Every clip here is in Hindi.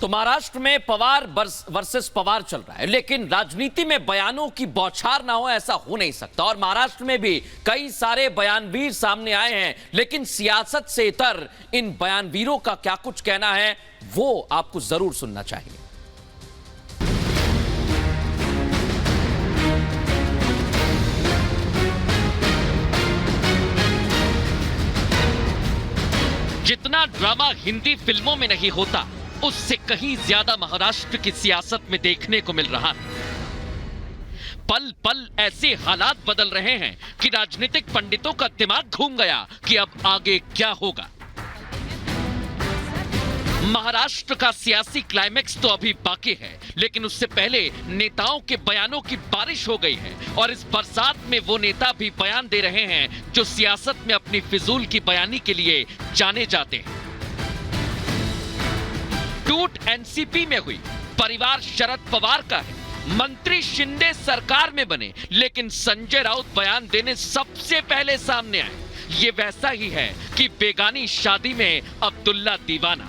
तो महाराष्ट्र में पवार वर्सेस पवार चल रहा है, लेकिन राजनीति में बयानों की बौछार ना हो ऐसा हो नहीं सकता। और महाराष्ट्र में भी कई सारे बयानवीर सामने आए हैं, लेकिन सियासत से इतर इन बयानवीरों का क्या कुछ कहना है वो आपको जरूर सुनना चाहिए। जितना ड्रामा हिंदी फिल्मों में नहीं होता, उससे कहीं ज्यादा महाराष्ट्र की सियासत में देखने को मिल रहा है। पल पल ऐसे हालात बदल रहे हैं कि राजनीतिक पंडितों का दिमाग घूम गया कि अब आगे क्या होगा। महाराष्ट्र का सियासी क्लाइमेक्स तो अभी बाकी है, लेकिन उससे पहले नेताओं के बयानों की बारिश हो गई है। और इस बरसात में वो नेता भी बयान दे रहे हैं जो सियासत में अपनी फिजूल की बयानी के लिए जाने जाते हैं। टूट एनसीपी में हुई, परिवार शरद पवार का है। मंत्री शिंदे सरकार में बने, लेकिन संजय राउत बयान देने सबसे पहले सामने आए। ये वैसा ही है कि बेगानी शादी में अब्दुल्ला दीवाना।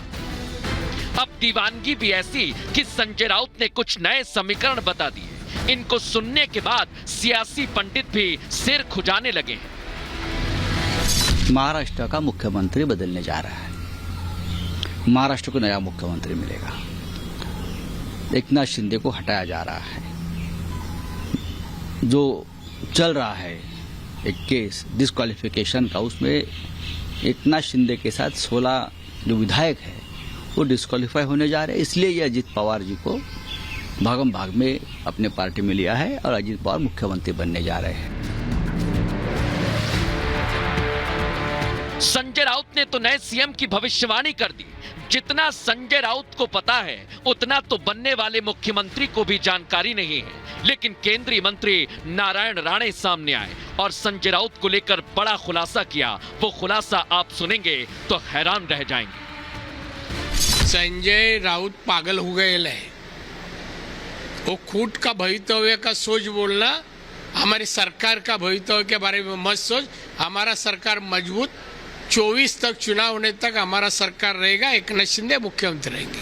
अब दीवानगी भी ऐसी कि संजय राउत ने कुछ नए समीकरण बता दिए। इनको सुनने के बाद सियासी पंडित भी सिर खुजाने लगे हैं। महाराष्ट्र का मुख्यमंत्री बदलने जा रहा है। महाराष्ट्र को नया मुख्यमंत्री मिलेगा। एकनाथ शिंदे को हटाया जा रहा है। जो चल रहा है एक केस डिस्क्वालिफिकेशन का, उसमें एकनाथ शिंदे के साथ 16 जो विधायक है वो डिस्क्वालीफाई होने जा रहे हैं। इसलिए ये अजीत पवार जी को भागम भाग में अपने पार्टी में लिया है और अजीत पवार मुख्यमंत्री बनने जा रहे हैं। संजय राउत ने तो नए सीएम की भविष्यवाणी कर दी। जितना संजय राउत को पता है उतना तो बनने वाले मुख्यमंत्री को भी जानकारी नहीं है। लेकिन केंद्रीय मंत्री नारायण राणे सामने आए और संजय राउत को लेकर बड़ा खुलासा किया। वो खुलासा आप सुनेंगे तो हैरान रह जाएंगे। संजय राउत पागल हो गए है। वो खुद का भवितव्य का सोच बोलना, हमारी सरकार का भवितव्य के बारे में मत सोच। हमारा सरकार मजबूत, 24 तक चुनाव होने तक हमारा सरकार रहेगा। एकनाथ शिंदे मुख्यमंत्री रहेंगे।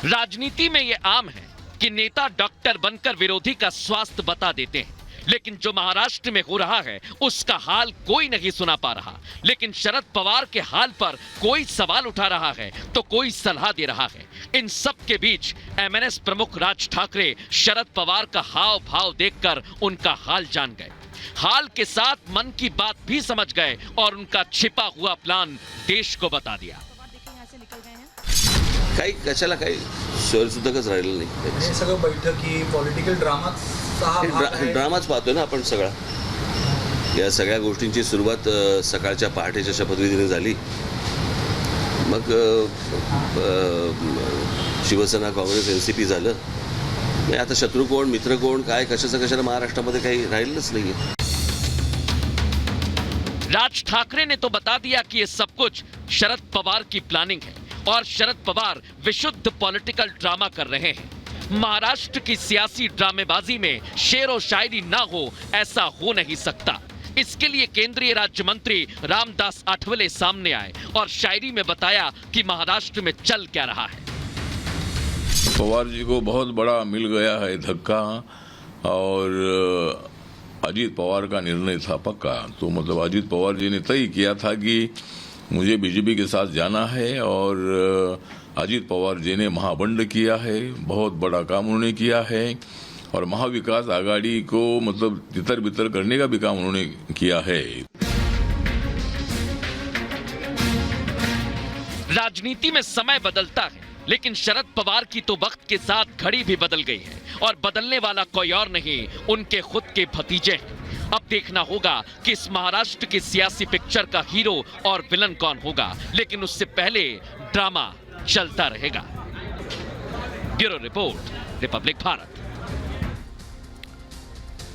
राजनीति में यह आम है कि नेता डॉक्टर बनकर विरोधी का स्वास्थ्य बता देते हैं, लेकिन जो महाराष्ट्र में हो रहा है उसका हाल कोई नहीं सुना पा रहा। लेकिन शरद पवार के हाल पर कोई सवाल उठा रहा है तो कोई सलाह दे रहा है। इन सब के बीच एमएनएस प्रमुख राज ठाकरे शरद पवार का हाव भाव देखकर उनका हाल जान गए। हाल के साथ मन की बात भी समझ गए और उनका छिपा हुआ प्लान देश को बता दिया। काही कशाला काही सुद्धा राहिलेलं नाही। हे सगळं बैठकी पॉलिटिकल ड्रामाच पाहतोय ना आपण सगळा। या सगळ्या गोष्टींची सुरुवात सकाळच्या पहाटेच्या शपथविधीने झाली। मग शिवसेना काँग्रेस एनसीपी झालं। आता शत्रू कोण मित्र कोण काय कशाचं कशाला महाराष्ट्रामध्ये काही राहिलेलंच नाहीये। राज ठाकरे ने तो बता दिया कि ये सब कुछ शरद पवार की प्लानिंग है और शरद पवार विशुद्ध पॉलिटिकल ड्रामा कर रहे हैं। महाराष्ट्र की सियासी ड्रामेबाजी में शेर और शायरी ना हो ऐसा हो नहीं सकता। इसके लिए केंद्रीय राज्य मंत्री रामदास आठवले सामने आए और शायरी में बताया कि महाराष्ट्र में चल क्या रहा है। पवार जी को बहुत बड़ा मिल गया है धक्का और अजीत पवार का निर्णय था पक्का। तो मतलब अजीत पवार जी ने तय किया था कि मुझे बीजेपी के साथ जाना है और अजीत पवार जी ने महाबंड किया है, बहुत बड़ा काम उन्होंने किया है और महाविकास आघाड़ी को मतलब तितर बितर करने का भी काम उन्होंने किया है। राजनीति में समय बदलता है, लेकिन शरद पवार की तो वक्त के साथ घड़ी भी बदल गई है और बदलने वाला कोई और नहीं, उनके खुद के भतीजे हैं। अब देखना होगा कि इस महाराष्ट्र की सियासी पिक्चर का हीरो और विलन कौन होगा, लेकिन उससे पहले ड्रामा चलता रहेगा। Bureau report, Republic Bharat.